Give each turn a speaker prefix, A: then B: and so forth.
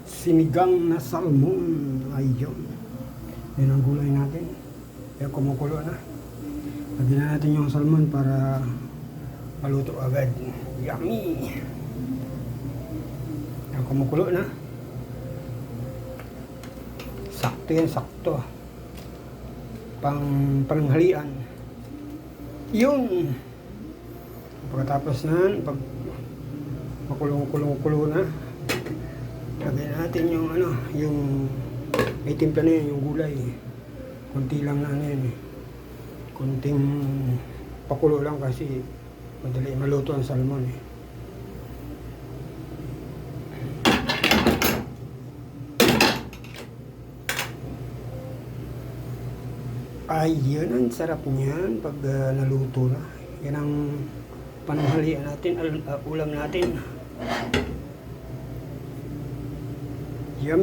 A: Sinigang na salmon. Ayun. Yan ang gulay natin. Kaya kumukulo na. Lagyan na natin yung salmon para maluto agad. Yummy! Yan kumukulo na. Sakto yan, sakto. Pananghalian. Yun! Pagkatapos na, pag makulong-kulong-kulo na, lagyan natin yung yung may timpla na yun, yung gulay. Kunti lang na yan eh. Kunting pakulo lang kasi madali maluto ang salmon eh. Ay, yun ang sarap niyan pag naluto na. Yan ang pananghalian natin, ulam natin. Yummy!